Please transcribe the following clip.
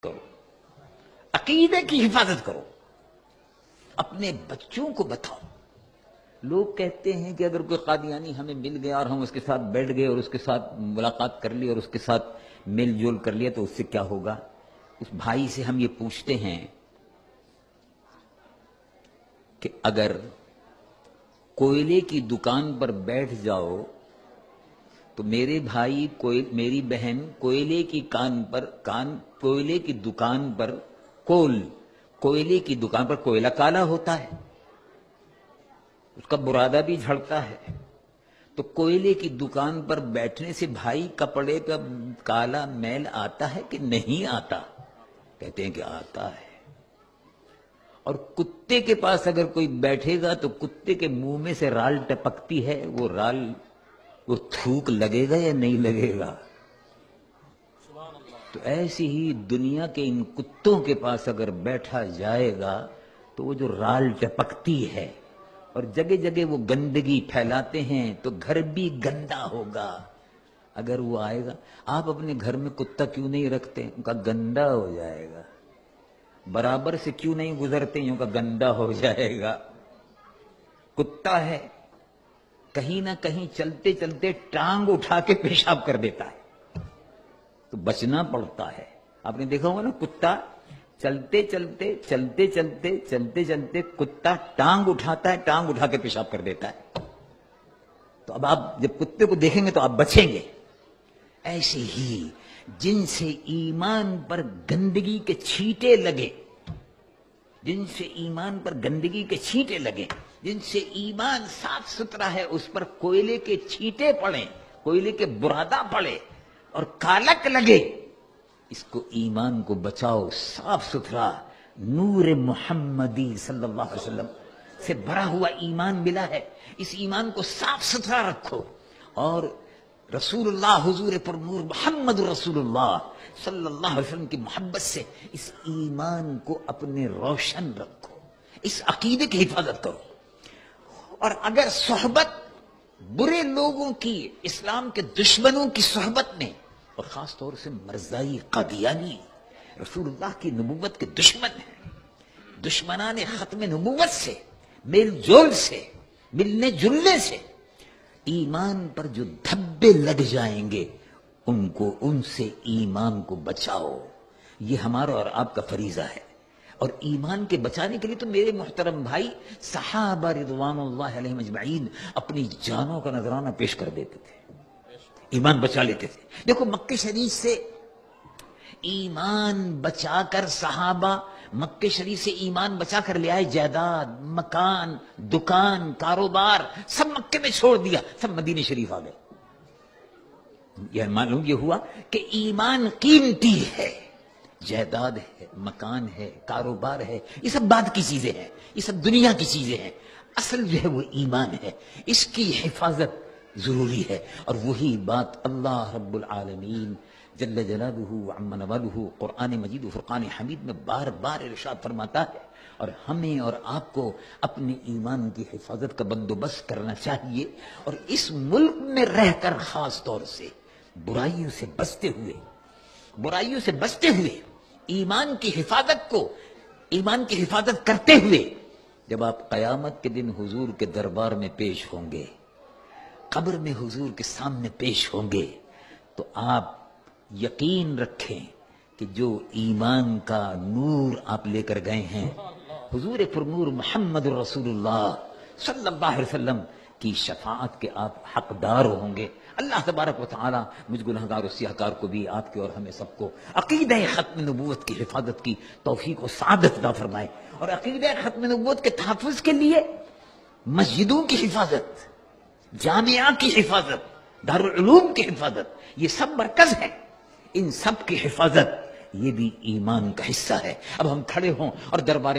کرو، عقیدے کی حفاظت کرو، اپنے بچوں کو بتاؤ۔ لوگ کہتے ہیں کہ اگر کوئی قادیانی ہمیں مل گیا اور ہم اس کے ساتھ بیٹھ گئے اور اس کے ساتھ ملاقات کر لی اور اس کے ساتھ میل جول کر لیا تو اس سے کیا ہوگا؟ اس بھائی سے ہم یہ پوچھتے ہیں کہ اگر کوئلے کی دکان پر بیٹھ جاؤ تو میرے بھائی میری بہن کوئلے کی کوئلے کی دکان پر کوئلے کی دکان پر کوئلہ کالا ہوتا ہے، اس کا برادہ بھی جھڑتا ہے، تو کوئلے کی دکان پر بیٹھنے سے بھائی کپڑے کا کالا میل آتا ہے کہ نہیں آتا؟ کہتے ہیں کہ آتا ہے۔ اور کتے کے پاس اگر کوئی بیٹھے گا تو کتے کے منہ میں سے رال ٹپکتی ہے، وہ تھوک لگے گا یا نہیں لگے گا؟ تو ایسی ہی دنیا کے ان کتوں کے پاس اگر بیٹھا جائے گا تو وہ جو رال ٹپکتی ہے اور جگہ جگہ وہ گندگی پھیلاتے ہیں تو گھر بھی گندا ہوگا۔ اگر وہ آئے گا، آپ اپنے گھر میں کتا کیوں نہیں رکھتے؟ ان کا گندا ہو جائے گا۔ برابر سے کیوں نہیں گزرتے؟ یوں کا گندا ہو جائے گا۔ کتا ہے کہیں نہ کہیں چلتے چلتے ٹانگ اٹھا کے پیشاب کر دیتا ہے تو بچنا پڑتا ہے۔ آپ نے دیکھا ہوگا نا، کتا چلتے چلتے کتا ٹانگ اٹھاتا ہے، ٹانگ اٹھا کے پیشاب کر دیتا ہے۔ تو اب آپ جب کتے کو دیکھیں گے تو آپ بچیں گے۔ ایسے ہی جن سے ایمان پر گندگی کے چھینٹے لگے، جن سے ایمان پر گندگی کے چھینٹے لگے، جن سے ایمان صاف ستھرا ہے اس پر کوئلے کے چھینٹے پڑیں، کوئلے کے برادہ پڑے اور کالک لگے، اس کو ایمان کو بچاؤ۔ صاف ستھرا نور محمدی صلی اللہ علیہ وسلم سے بھرا ہوا ایمان ملا ہے، اس ایمان کو صاف ستھرا رکھو اور رسول اللہ حضور پر نور محمد رسول اللہ صلی اللہ علیہ وسلم کی محبت سے اس ایمان کو اپنے روشن رکھو، اس عقیدے کی حفاظت کرو۔ اور اگر صحبت برے لوگوں کی، اسلام کے دشمنوں کی صحبت میں، اور خاص طور سے مرزائی قادیانی رسول اللہ کی نبوت کے دشمن ہیں، دشمنان ختم نبوت سے میل جول سے، ملنے جلنے سے ایمان پر جو دھبے لگ جائیں گے ان سے ایمان کو بچاؤ۔ یہ ہمارا اور آپ کا فریضہ ہے۔ اور ایمان کے بچانے کے لیے تو میرے محترم بھائی صحابہ رضوان اللہ علیہم اجمعین اپنی جانوں کا نذرانہ پیش کر دیتے تھے، ایمان بچا لیتے تھے۔ دیکھو مکہ شریف سے ایمان بچا کر صحابہ مکہ شریف سے ایمان بچا کر لے آئے، جائیداد، مکان، دکان، کاروبار سب مکے میں چھوڑ دیا، سب مدینہ شریف آ گئے۔ یہ معلوم یہ ہوا کہ ایمان قیمتی ہے، جائیداد ہے، مکان ہے، کاروبار ہے، یہ سب بعد کی چیزیں ہیں، یہ سب دنیا کی چیزیں ہیں، اصل جو ہے وہ ایمان ہے، اس کی حفاظت ضروری ہے۔ اور وہی بات اللہ رب العالمین جل جلالہ وعم نوالہ قرآن مجید و فرقان حمید میں بار بار ارشاد فرماتا ہے۔ اور ہمیں اور آپ کو اپنے ایمان کی حفاظت کا بندوبست کرنا چاہیے، اور اس ملک میں رہ کر خاص طور سے برائیوں سے بچتے ہوئے ایمان کی حفاظت کرتے ہوئے جب آپ قیامت کے دن حضور کے دربار میں پیش ہوں گے، قبر میں حضور کے سامنے پیش ہوں گے، تو آپ یقین رکھیں کہ جو ایمان کا نور آپ لے کر گئے ہیں، حضور پر نور محمد رسول اللہ صلی اللہ علیہ وسلم کی شفاعت کے آپ حقدار ہوں گے۔ اللہ تبارک و تعالی مجھ گنہگار و سیاہکار کو بھی، آپ کے اور ہمیں سب کو عقیدہ ختم نبوت کی حفاظت کی توفیق و سعادت عطا فرمائے۔ اور عقیدہ ختم نبوت کے تحفظ کے لیے مسجدوں کی حفاظت، جامعہ کی حفاظت، دارالعلوم کی حفاظت، یہ سب مرکز ہے، ان سب کی حفاظت یہ بھی ایمان کا حصہ ہے۔ اب ہم کھڑے ہوں اور دربار